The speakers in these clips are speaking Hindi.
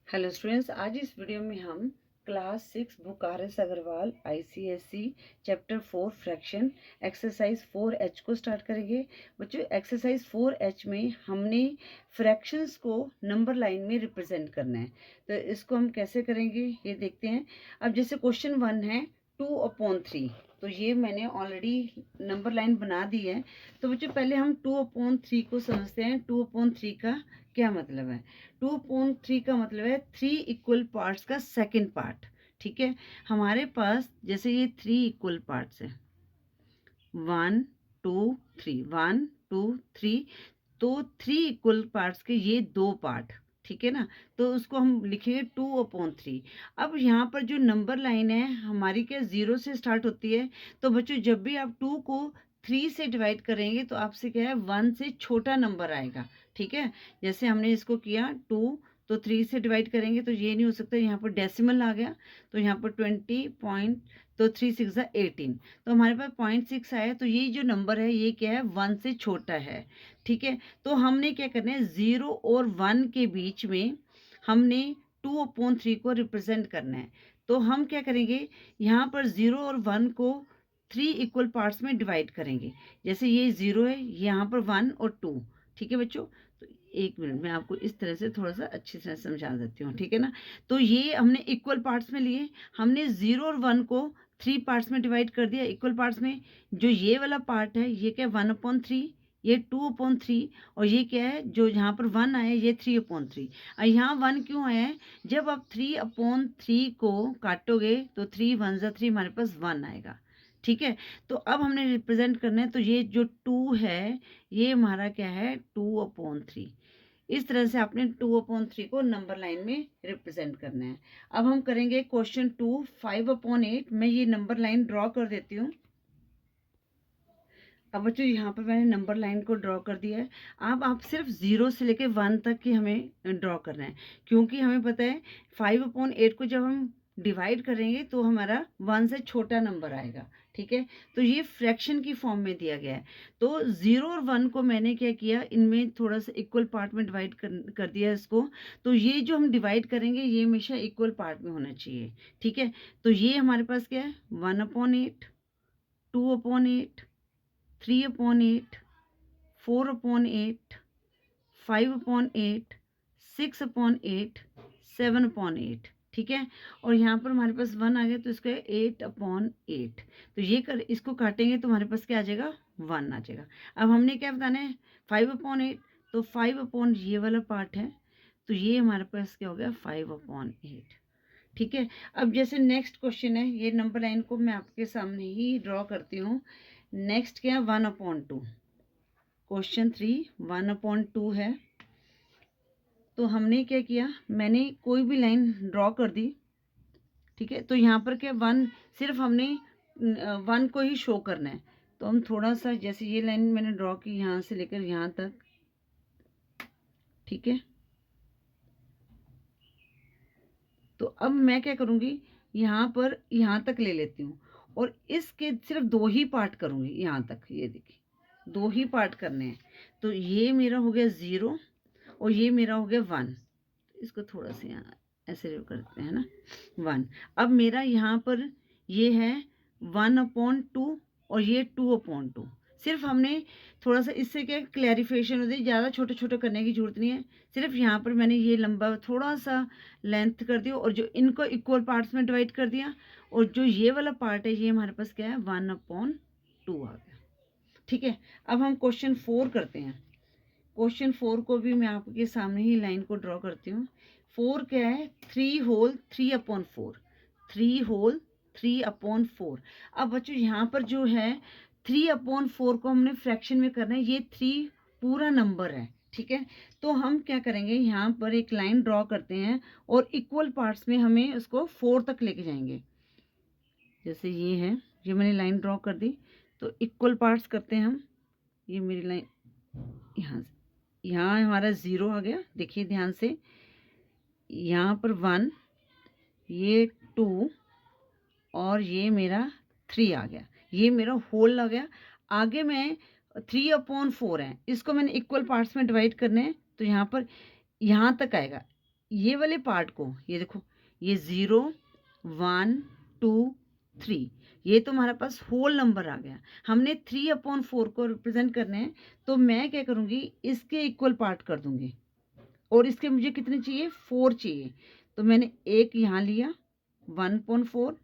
हेलो स्टूडेंट्स, आज इस वीडियो में हम class 6 book R S Agarwal ICSE chapter 4 fraction exercise 4H को स्टार्ट करेंगे। बच्चों, एक्सरसाइज 4H में हमने फ्रैक्शंस को नंबर लाइन में रिप्रेजेंट करना है, तो इसको हम कैसे करेंगे ये देखते हैं। अब जैसे क्वेश्चन 1 है 2/3, तो ये मैंने ऑलरेडी नंबर लाइन बना दी है। तो बच्चों पहले हम 2/3 को समझते हैं। 2/3 का क्या मतलब है? 2/3 का मतलब है 3 इक्वल पार्ट्स का सेकंड पार्ट। ठीक है, हमारे पास जैसे ये 3 इक्वल पार्ट्स है, 1 2 3, 1 2 3, तो 3 इक्वल पार्ट्स के ये दो पार्ट, ठीक है ना। तो उसको हम लिखेंगे 2/3। अब यहाँ पर जो नंबर लाइन है हमारी क्या 0 से स्टार्ट होती है, तो बच्चों जब भी आप 2 को 3 से डिवाइड करेंगे तो आपसे क्या है 1 से छोटा नंबर आएगा। ठीक है, जैसे हमने इसको किया 2, तो 3 से डिवाइड करेंगे तो ये नहीं हो सकता, यहाँ पर डेसिमल आ गया, तो यहाँ पर 20 पॉइंट, तो 3 6 18, तो हमारे पास 0.6 आया। तो ये जो नंबर है ये क्या है 1 से छोटा है। ठीक है, तो हमने क्या करना है 0 और 1 के बीच में हमने 2/3 को रिप्रेजेंट करना है। तो हम क्या करेंगे, यहाँ पर 0 और 1 को 3 इक्वल पार्ट्स में डिवाइड करेंगे। जैसे ये 0 है, यहाँ पर 1 और 2। ठीक है बच्चों, तो एक मिनट में आपको इस तरह से थोड़ा सा अच्छी तरह समझा देती हूँ। ठीक है ना, तो ये हमने इक्वल पार्ट्स में लिए, हमने 0 और 1 को 3 पार्ट्स में डिवाइड कर दिया इक्वल पार्ट्स में। जो ये वाला पार्ट है ये क्या 1/3, ये 2/3, और ये क्या है जो यहाँ पर 1 आया ये 3/3। और यहाँ 1 क्यों आया है, जब आप 3/3 को काटोगे तो 3 1 जा 3, हमारे पास 1 आएगा। ठीक है, तो अब हमने रिप्रेजेंट करना है, तो ये जो 2 है ये हमारा क्या है 2/3। इस तरह से आपने 2/3 को नंबर लाइन में रिप्रेजेंट करना है। अब हम करेंगे क्वेश्चन 2 5/8। मैं ये नंबर लाइन ड्रॉ कर देती हूँ। अब बच्चों यहाँ पर मैंने नंबर लाइन को ड्रॉ कर दिया है। अब आप सिर्फ 0 से लेके 1 तक ही हमें ड्रॉ करना है, क्योंकि हमें पता है 5/8 को जब हम डिवाइड करेंगे तो हमारा 1 से छोटा नंबर आएगा। ठीक है, तो ये फ्रैक्शन की फॉर्म में दिया गया है। तो 0 और 1 को मैंने क्या किया, इनमें थोड़ा सा इक्वल पार्ट में डिवाइड कर दिया इसको। तो ये जो हम डिवाइड करेंगे ये हमेशा इक्वल पार्ट में होना चाहिए। ठीक है, तो ये हमारे पास क्या है 1/8, 2/8, 3/8, 4/8, 5/8, 6/8, 7/8। ठीक है, और यहाँ पर हमारे पास 1 आ गया तो इसका 8/8। तो ये कर इसको काटेंगे तो हमारे पास क्या आ जाएगा 1 आ जाएगा। अब हमने क्या बताना है 5/8, तो 5 ये वाला पार्ट है, तो ये हमारे पास क्या हो गया 5/8। ठीक है, अब जैसे नेक्स्ट क्वेश्चन है, ये नंबर लाइन को मैं आपके सामने ही ड्रॉ करती हूँ। नेक्स्ट क्या 1/2। क्वेश्चन 3 1/2 है। तो हमने क्या किया, मैंने कोई भी लाइन ड्रॉ कर दी। ठीक है, तो यहाँ पर क्या 1, सिर्फ हमने 1 को ही शो करना है। तो हम थोड़ा सा जैसे ये लाइन मैंने ड्रॉ की यहाँ से लेकर यहाँ तक। ठीक है, तो अब मैं क्या करूँगी, यहाँ पर यहाँ तक ले लेती हूँ और इसके सिर्फ 2 ही पार्ट करूँगी यहाँ तक। ये देखिए 2 ही पार्ट करने हैं। तो ये मेरा हो गया 0 और ये मेरा हो गया 1। इसको थोड़ा सा यहाँ ऐसे करते हैं ना 1। अब मेरा यहाँ पर ये है 1/2 और ये 2/2। सिर्फ हमने थोड़ा सा इससे क्या क्लैरिफिकेशन होती है, ज़्यादा छोटे छोटे करने की जरूरत नहीं है। सिर्फ यहाँ पर मैंने ये लंबा थोड़ा सा लेंथ कर दिया और जो इनको इक्वल पार्ट्स में डिवाइड कर दिया, और जो ये वाला पार्ट है ये हमारे पास क्या है 1/2 आ गया। ठीक है, अब हम क्वेश्चन 4 करते हैं। क्वेश्चन 4 को भी मैं आपके सामने ही लाइन को ड्रॉ करती हूँ। 4 क्या है 3 होल 3/4, 3 होल 3/4। अब बच्चों यहाँ पर जो है 3/4 को हमने फ्रैक्शन में करना है, ये 3 पूरा नंबर है। ठीक है, तो हम क्या करेंगे यहाँ पर एक लाइन ड्रॉ करते हैं और इक्वल पार्ट्स में हमें उसको 4 तक लेके जाएंगे। जैसे ये है, ये मैंने लाइन ड्रॉ कर दी, तो इक्वल पार्ट्स करते हैं हम। ये मेरी लाइन यहाँ से, यहाँ हमारा 0 आ गया, देखिए ध्यान से, यहाँ पर 1, ये 2 और ये मेरा 3 आ गया, ये मेरा होल आ गया। आगे मैं 3/4 है, इसको मैंने इक्वल पार्ट्स में डिवाइड करने हैं, तो यहाँ पर यहाँ तक आएगा। ये वाले पार्ट को, ये देखो, ये 0 1 2 3, ये तो हमारे पास होल नंबर आ गया। हमने 3/4 को रिप्रेजेंट करना है, तो मैं क्या करूँगी, इसके इक्वल पार्ट कर दूँगी। और इसके मुझे कितने चाहिए, 4 चाहिए। तो मैंने एक यहाँ लिया 1/4,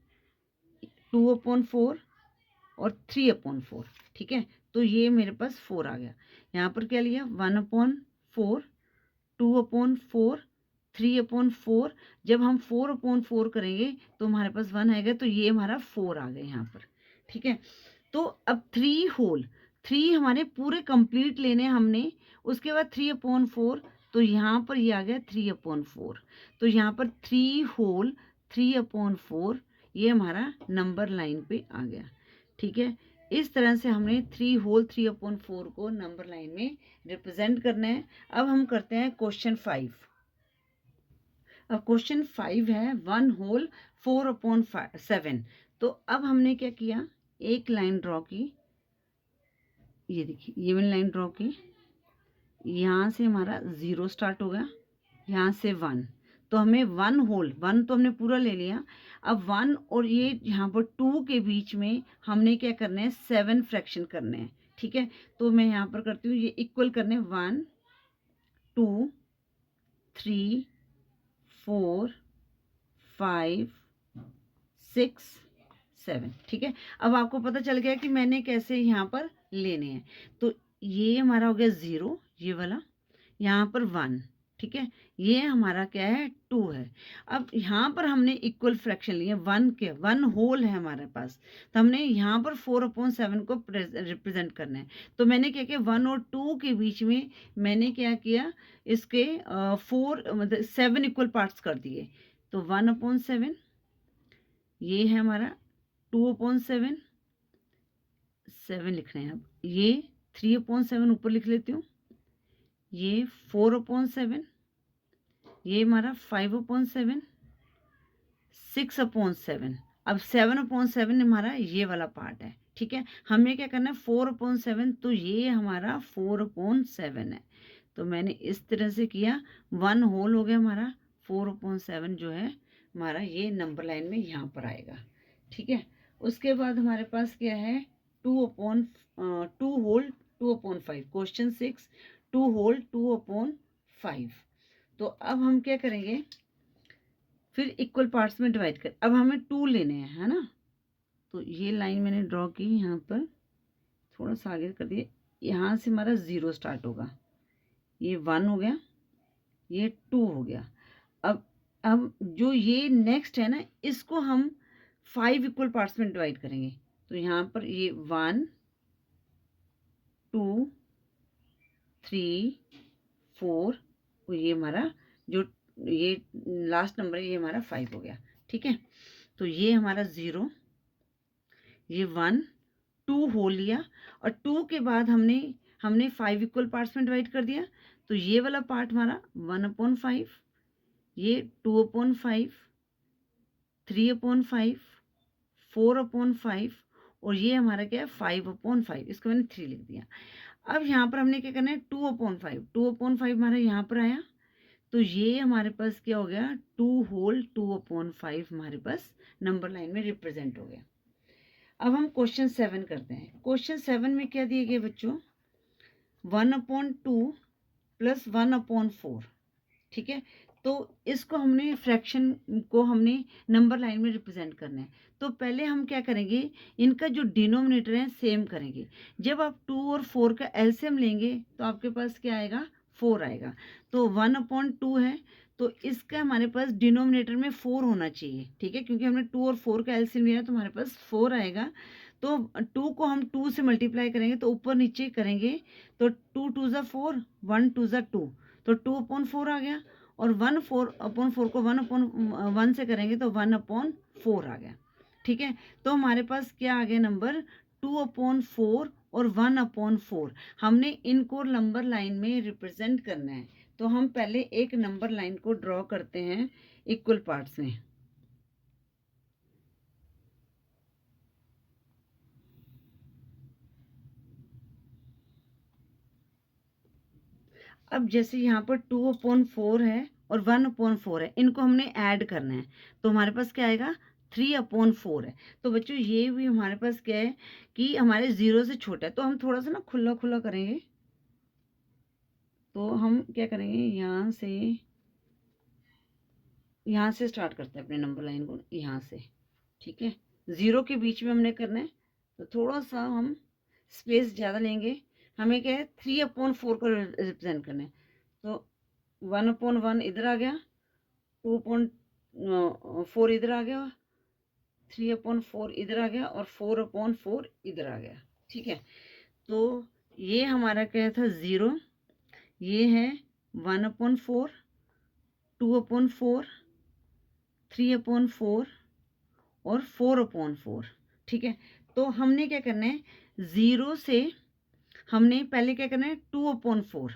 2/4 और 3/4, ठीक है। तो ये मेरे पास 4 आ गया। यहाँ पर क्या लिया, 1/4, 2/4, 3/4। जब हम 4/4 करेंगे तो हमारे पास 1 आएगा, तो ये हमारा 4 आ गया यहाँ पर, ठीक है। तो अब 3 होल, 3 हमारे पूरे कंप्लीट लेने हमने। उसके बाद 3/4, तो यहाँ पर ये आ गया 3/4। तो यहाँ पर 3 होल 3/4, ये हमारा नंबर लाइन पे आ गया, ठीक है। इस तरह से हमने 3 होल 3/4 को नंबर लाइन में रिप्रेजेंट करना है। अब हम करते हैं क्वेश्चन 5। अब क्वेश्चन 5 है 1 होल 4/7। तो अब हमने क्या किया, एक लाइन ड्रॉ की, ये देखिए, ये वाली लाइन ड्रॉ की। यहाँ से हमारा 0 स्टार्ट हो गया, यहाँ से 1। तो हमें 1 होल, 1 तो हमने पूरा ले लिया। अब 1 और ये यहाँ पर 2 के बीच में हमने क्या करना है, 7 फ्रैक्शन करने हैं, ठीक है। तो मैं यहाँ पर करती हूँ, ये इक्वल करने 1 2 3 4 5 6 7, ठीक है। अब आपको पता चल गया कि मैंने कैसे यहाँ पर लेने हैं। तो ये हमारा हो गया 0, ये वाला, यहाँ पर 1, ठीक है। ये हमारा क्या है, 2 है। अब यहाँ पर हमने इक्वल फ्रैक्शन लिए, 1 होल है हमारे पास। तो हमने यहाँ पर 4/7 को रिप्रेजेंट करना है। तो मैंने क्या किया, 1 और 2 के बीच में मैंने क्या किया, इसके 4 मतलब 7 इक्वल पार्ट्स कर दिए। तो 1/7, ये है हमारा 2/7, 7 लिख रहे हैं। अब ये 3/7 ऊपर लिख लेती हूँ, ये 4/7, ये हमारा 5/7, 6/7। अब 7/7 हमारा ये वाला पार्ट है, ठीक है। हमें क्या करना है, 4/7, तो ये हमारा 4/7 है। तो मैंने इस तरह से किया, 1 होल हो गया हमारा, 4/7 जो है हमारा ये नंबर लाइन में यहाँ पर आएगा, ठीक है। उसके बाद हमारे पास क्या है, 2 होल 2/5, क्वेश्चन 6, 2 होल 2/5। तो अब हम क्या करेंगे, फिर इक्वल पार्ट्स में डिवाइड कर, अब हमें 2 लेने हैं, है ना। तो ये लाइन मैंने ड्रॉ की, यहाँ पर थोड़ा सा आगे कर दिए। यहाँ से हमारा 0 स्टार्ट होगा, ये 1 हो गया, ये 2 हो गया। अब जो ये नेक्स्ट है ना, इसको हम 5 इक्वल पार्ट्स में डिवाइड करेंगे। तो यहाँ पर ये 1 2 3 4, और ये हमारा जो ये लास्ट नंबर है, ये हमारा 5 हो गया, ठीक है। तो ये हमारा 0, ये 1 2 हो लिया, और 2 के बाद हमने 5 इक्वल पार्ट्स में डिवाइड कर दिया। तो ये वाला पार्ट हमारा 1/5, ये 2/5, 3/5, 4/5, और ये हमारा क्या है, 5/5। इसको मैंने 3 लिख दिया। अब यहाँ पर हमने क्या करना है, 2/5, 2/5 हमारा यहाँ पर आया। तो ये हमारे पास क्या हो गया, 2 होल 2/5 हमारे पास नंबर लाइन में रिप्रेजेंट हो गया। अब हम क्वेश्चन 7 करते हैं। क्वेश्चन 7 में क्या दिए गए बच्चों, 1/2 प्लस 1/4, ठीक है। तो इसको हमने फ्रैक्शन को हमने नंबर लाइन में रिप्रेजेंट करना है। तो पहले हम क्या करेंगे, इनका जो डिनोमिनेटर है सेम करेंगे। जब आप 2 और 4 का एलसीएम लेंगे तो आपके पास क्या आएगा, 4 आएगा। तो 1/2 है, तो इसका हमारे पास डिनोमिनेटर में 4 होना चाहिए, ठीक है। क्योंकि हमने 2 और 4 का एलसीएम लिया तो हमारे पास 4 आएगा। तो 2 को हम 2 से मल्टीप्लाई करेंगे, तो ऊपर नीचे करेंगे, तो 2 2 ज़ा 4, 1 2 ज़ा 2, तो 2/4 आ गया। और 1/4 को 1/1 से करेंगे तो 1/4 आ गया, ठीक है। तो हमारे पास क्या आ गया नंबर, 2/4 और 1/4। हमने इनको नंबर लाइन में रिप्रेजेंट करना है। तो हम पहले एक नंबर लाइन को ड्रॉ करते हैं इक्वल पार्ट्स में। अब जैसे यहाँ पर 2/4 है और 1/4 है, इनको हमने ऐड करना है। तो हमारे पास क्या आएगा, 3/4 है। तो बच्चों ये भी हमारे पास क्या है कि हमारे 0 से छोटा है, तो हम थोड़ा सा ना खुला खुला करेंगे। तो हम क्या करेंगे, यहाँ से स्टार्ट करते हैं अपने नंबर लाइन को, यहाँ से, ठीक है। 0 के बीच में हमने करना है, तो थोड़ा सा हम स्पेस ज़्यादा लेंगे। हमें क्या है, 3/4 को रिप्रेजेंट करना है। तो 1/1 इधर आ गया, 2/4 इधर आ गया, 3/4 इधर आ गया और 4/4 इधर आ गया, ठीक है। तो ये हमारा क्या था, 0, ये है 1/4, 2/4, 3/4 और 4/4, ठीक है। तो हमने क्या करना है, 0 से हमने पहले क्या करना है, 2/4,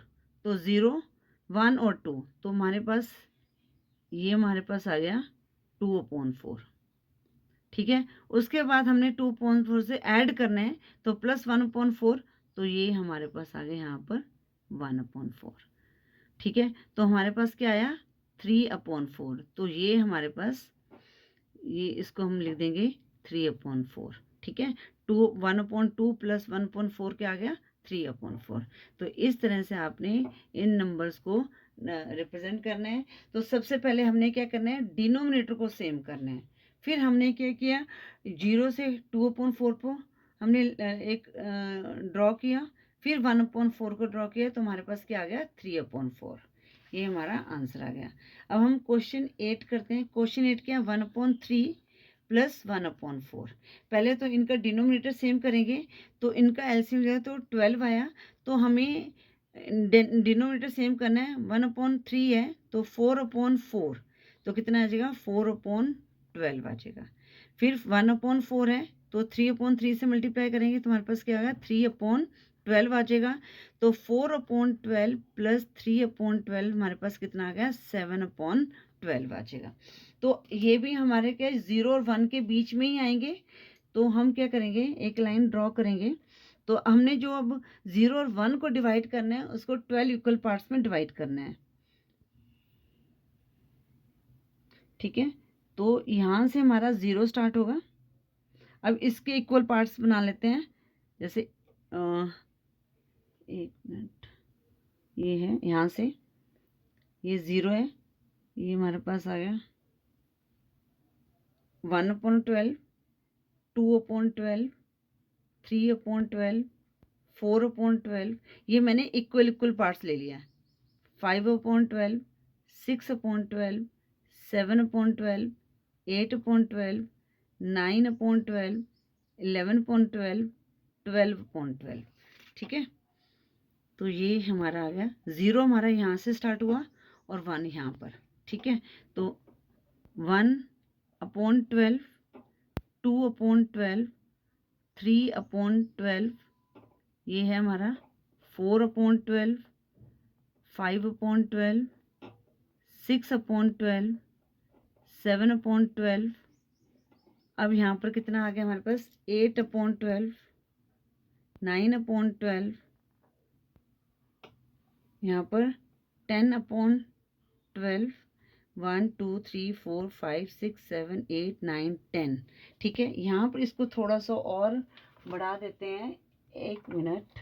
तो 0, 1 और 2, तो हमारे पास ये हमारे पास आ गया 2/4, ठीक है। उसके बाद हमने 2/4 से ऐड करना है, तो प्लस 1/4, तो ये हमारे पास आ गया यहाँ पर 1/4, ठीक है। तो हमारे पास क्या आया, 3/4, तो ये हमारे पास, ये इसको हम लिख देंगे 3/4, ठीक है। 1/2 प्लस 1/4 क्या आ गया, 3/4। तो इस तरह से आपने इन नंबर्स को रिप्रेजेंट करना है। तो सबसे पहले हमने क्या करना है, डिनोमिनेटर को सेम करना है। फिर हमने क्या किया, 0 से 2/4 को हमने एक ड्रॉ किया, फिर 1/4 को ड्रॉ किया, तो हमारे पास क्या आ गया, 3/4। ये हमारा आंसर आ गया। अब हम क्वेश्चन 8 करते हैं। क्वेश्चन 8 क्या, 1/3 प्लस 1/4। पहले तो इनका डिनोमिनेटर सेम करेंगे, तो इनका एलसीएम जो है तो 12 आया। तो हमें डिनोमिनेटर सेम करना है, 1/3 है तो 4/4, तो कितना आ जाएगा, 4/12 आ जाएगा। फिर 1/4 है तो 3/3 से मल्टीप्लाई करेंगे, तो हमारे पास क्या आएगा, 3/12 आ जाएगा। तो 4/12 प्लस 3/12 हमारे पास कितना आ गया, 7/12 आ जाएगा। तो ये भी हमारे क्या, 0 और 1 के बीच में ही आएंगे। तो हम क्या करेंगे, एक लाइन ड्रॉ करेंगे। तो हमने जो अब 0 और 1 को डिवाइड करना है, उसको 12 इक्वल पार्ट्स में डिवाइड करना है, ठीक है। तो यहाँ से हमारा 0 स्टार्ट होगा। अब इसके इक्वल पार्ट्स बना लेते हैं। जैसे एक मिनट, ये है, यहाँ से ये 0 है, ये हमारे पास आ गया 1/12, 2/12, 3/12, 4/12, ये मैंने इक्वल पार्ट्स ले लिया। 5/12, 6/12, 7/12, 8/12, 9/12, 11/12, 12/12, ठीक है। तो ये हमारा आ गया, 0 हमारा यहाँ से स्टार्ट हुआ और 1 यहाँ पर, ठीक है। तो 1/12, 2/12, 3/12, ये है हमारा 4/12, 5/12, 6/12, 7/12। अब यहाँ पर कितना आ गया हमारे पास, 8/12, 9/12, यहाँ पर 10/12, 1 2 3 4 5 6 7 8 9 10, ठीक है। यहाँ पर इसको थोड़ा सा और बढ़ा देते हैं, 1 मिनट।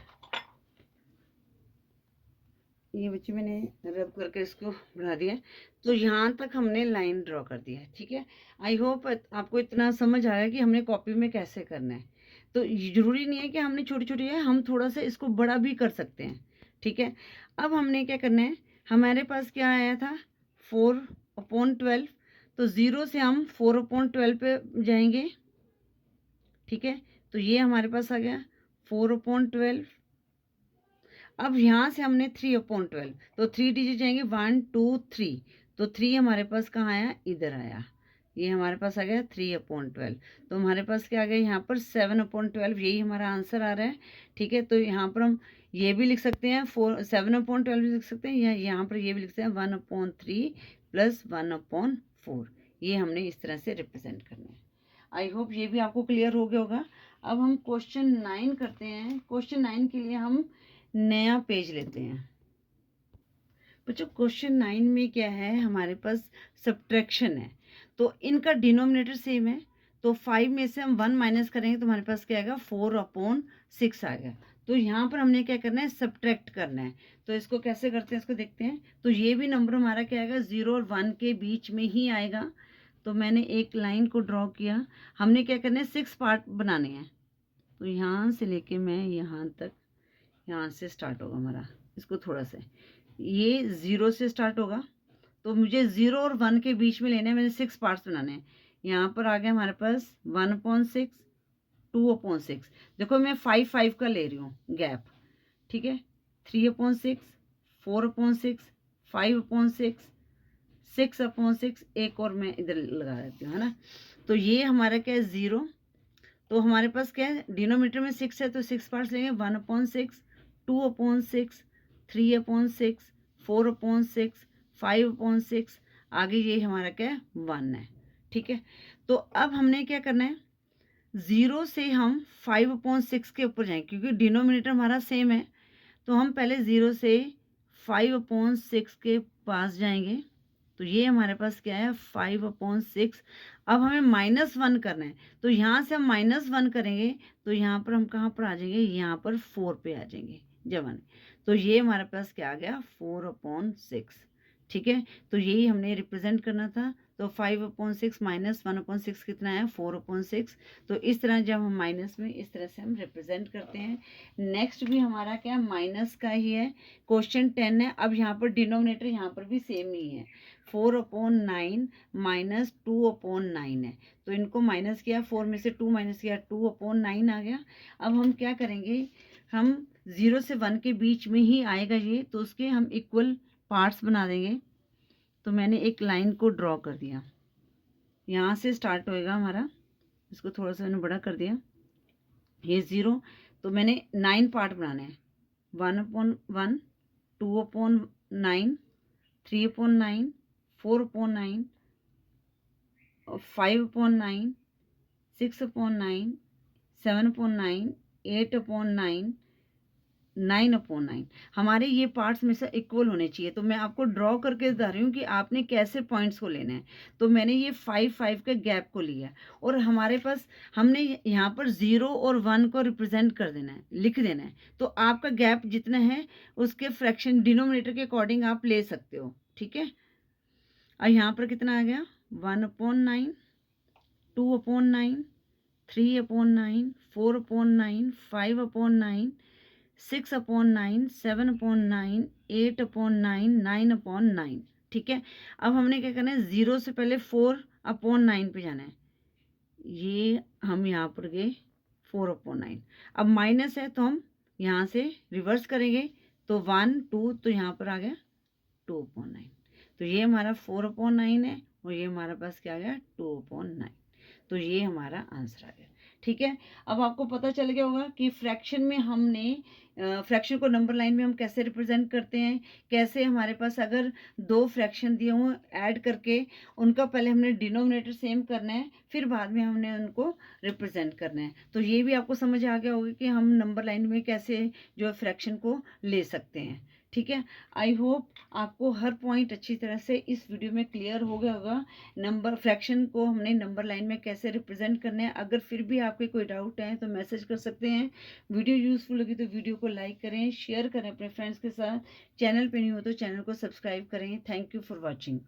ये बच्चे मैंने रब करके इसको बढ़ा दिया। तो यहाँ तक हमने लाइन ड्रॉ कर दिया है, ठीक है। आई होप आपको इतना समझ आया कि हमने कॉपी में कैसे करना है। तो जरूरी नहीं है कि हमने छोटी छोटी है, हम थोड़ा सा इसको बड़ा भी कर सकते हैं, ठीक है। अब हमने क्या करना है, हमारे पास क्या आया था, 4/12, तो 0 से हम 4/12 पे जाएंगे, ठीक है। तो ये हमारे पास आ गया 4/12। अब यहाँ से हमने 3/12, तो 3 डिजिट जाएंगे, 1 2 3, तो 3 हमारे पास कहाँ आया, इधर आया। ये हमारे पास आ गया 3/12। तो हमारे पास क्या आ गया, यहाँ पर 7/12, यही हमारा आंसर आ रहा है, ठीक है। तो यहाँ पर हम ये भी लिख सकते हैं, 7/12 भी लिख सकते हैं, या यहाँ पर ये भी लिख सकते हैं 1/3 प्लस 1/4। ये हमने इस तरह से रिप्रेजेंट करना है। आई होप ये भी आपको क्लियर हो गया होगा। अब हम क्वेश्चन 9 करते हैं। क्वेश्चन 9 के लिए हम नया पेज लेते हैं। बच्चों क्वेश्चन 9 में क्या है, हमारे पास सब्ट्रैक्शन है, तो इनका डिनोमिनेटर सेम है, तो 5 में से हम 1 माइनस करेंगे तो हमारे पास क्या आएगा, 4/6 आएगा। तो यहाँ पर हमने क्या करना है, सब्ट्रैक्ट करना है। तो इसको कैसे करते हैं, इसको देखते हैं। तो ये भी नंबर हमारा क्या आएगा, 0 और 1 के बीच में ही आएगा। तो मैंने एक लाइन को ड्रॉ किया, हमने क्या करना है, 6 पार्ट बनाने हैं। तो यहाँ से लेके मैं यहाँ तक, यहाँ से स्टार्ट होगा हमारा, इसको थोड़ा सा, ये 0 से स्टार्ट होगा, तो मुझे 0 और 1 के बीच में लेने हैं, मैंने 6 पार्ट्स बनाने हैं। यहाँ पर आ गया हमारे पास 1/6, 2/6। देखो मैं 5 का ले रही हूँ गैप, ठीक है, 3/6, 4/6, 5/6, 6/6, एक और मैं इधर लगा देती हूँ, है ना। तो ये हमारा क्या है, 0। तो हमारे पास क्या है, डिनोमीटर में 6 है, तो 6 पार्ट्स लेंगे, 1/6, 2/6, 3/6, 4/6, 5/6, आगे ये हमारा क्या है, 1 है, ठीक है। तो अब हमने क्या करना है, 0 से हम 5/6 के ऊपर जाएंगे, क्योंकि डिनोमिनेटर हमारा सेम है। तो हम पहले 0 से 5/6 के पास जाएंगे, तो ये हमारे पास क्या है, 5/6। अब हमें -1 करना है, तो यहाँ से हम -1 करेंगे, तो यहाँ पर हम कहाँ पर आ जाएंगे, यहाँ पर 4 पे आ जाएंगे जब, तो ये हमारे पास क्या आ गया, 4/6, ठीक है। तो यही हमने रिप्रेजेंट करना था। तो 5/6 - 1/6 कितना है, 4/6। तो इस तरह जब हम माइनस में, इस तरह से हम रिप्रेजेंट करते हैं। नेक्स्ट भी हमारा क्या, माइनस का ही है, क्वेश्चन 10 है। अब यहाँ पर डिनोमिनेटर यहाँ पर भी सेम ही है, 4/9 - 2/9 है। तो इनको माइनस किया, 4 में से 2 माइनस किया, 2/9 आ गया। अब हम क्या करेंगे, हम 0 से 1 के बीच में ही आएगा ये, तो उसके हम इक्वल पार्ट्स बना देंगे। तो मैंने एक लाइन को ड्रॉ कर दिया, यहाँ से स्टार्ट होएगा हमारा, इसको थोड़ा सा मैंने बड़ा कर दिया, ये 0। तो मैंने 9 पार्ट बनाने हैं, 1/1, 2/9, 3/9, 4/9, 5/9, 6/9, 7/9, 8/9, 9/9। हमारे ये पार्ट्स में से इक्वल होने चाहिए। तो मैं आपको ड्रॉ करके बता रही हूँ कि आपने कैसे पॉइंट्स को लेना है। तो मैंने ये 5 के गैप को लिया, और हमारे पास हमने यहाँ पर 0 और 1 को रिप्रेजेंट कर देना है, लिख देना है। तो आपका गैप जितना है उसके फ्रैक्शन डिनोमिनेटर के अकॉर्डिंग आप ले सकते हो, ठीक है। और यहाँ पर कितना आ गया, 1/9, 2/9, 3/9, 4/9, 5/9, 6/9, 7/9, 8/9, 9/9, ठीक है। अब हमने क्या करना है, 0 से पहले 4/9 पे जाना है, ये हम यहाँ पर गए 4/9। अब माइनस है, तो हम यहाँ से रिवर्स करेंगे, तो 1 2, तो यहाँ पर आ गया 2/9। तो ये हमारा 4/9 है, और ये हमारे पास क्या आ गया, 2/9। तो ये हमारा आंसर आ गया, ठीक है। अब आपको पता चल गया होगा कि फ्रैक्शन में हमने फ्रैक्शन को नंबर लाइन में हम कैसे रिप्रेजेंट करते हैं, कैसे हमारे पास अगर 2 फ्रैक्शन दिए हों, ऐड करके उनका पहले हमने डिनोमिनेटर सेम करना है, फिर बाद में हमने उनको रिप्रेजेंट करना है। तो ये भी आपको समझ आ गया होगा कि हम नंबर लाइन में कैसे जो फ्रैक्शन को ले सकते हैं, ठीक है। आई होप आपको हर पॉइंट अच्छी तरह से इस वीडियो में क्लियर हो गया होगा। नंबर फ्रैक्शन को हमने नंबर लाइन में कैसे रिप्रेजेंट करना है। अगर फिर भी आपके कोई डाउट है तो मैसेज कर सकते हैं। वीडियो यूजफुल लगी तो वीडियो को लाइक करें, शेयर करें अपने फ्रेंड्स के साथ। चैनल पे नहीं हो तो चैनल को सब्सक्राइब करें। Thank you for watching.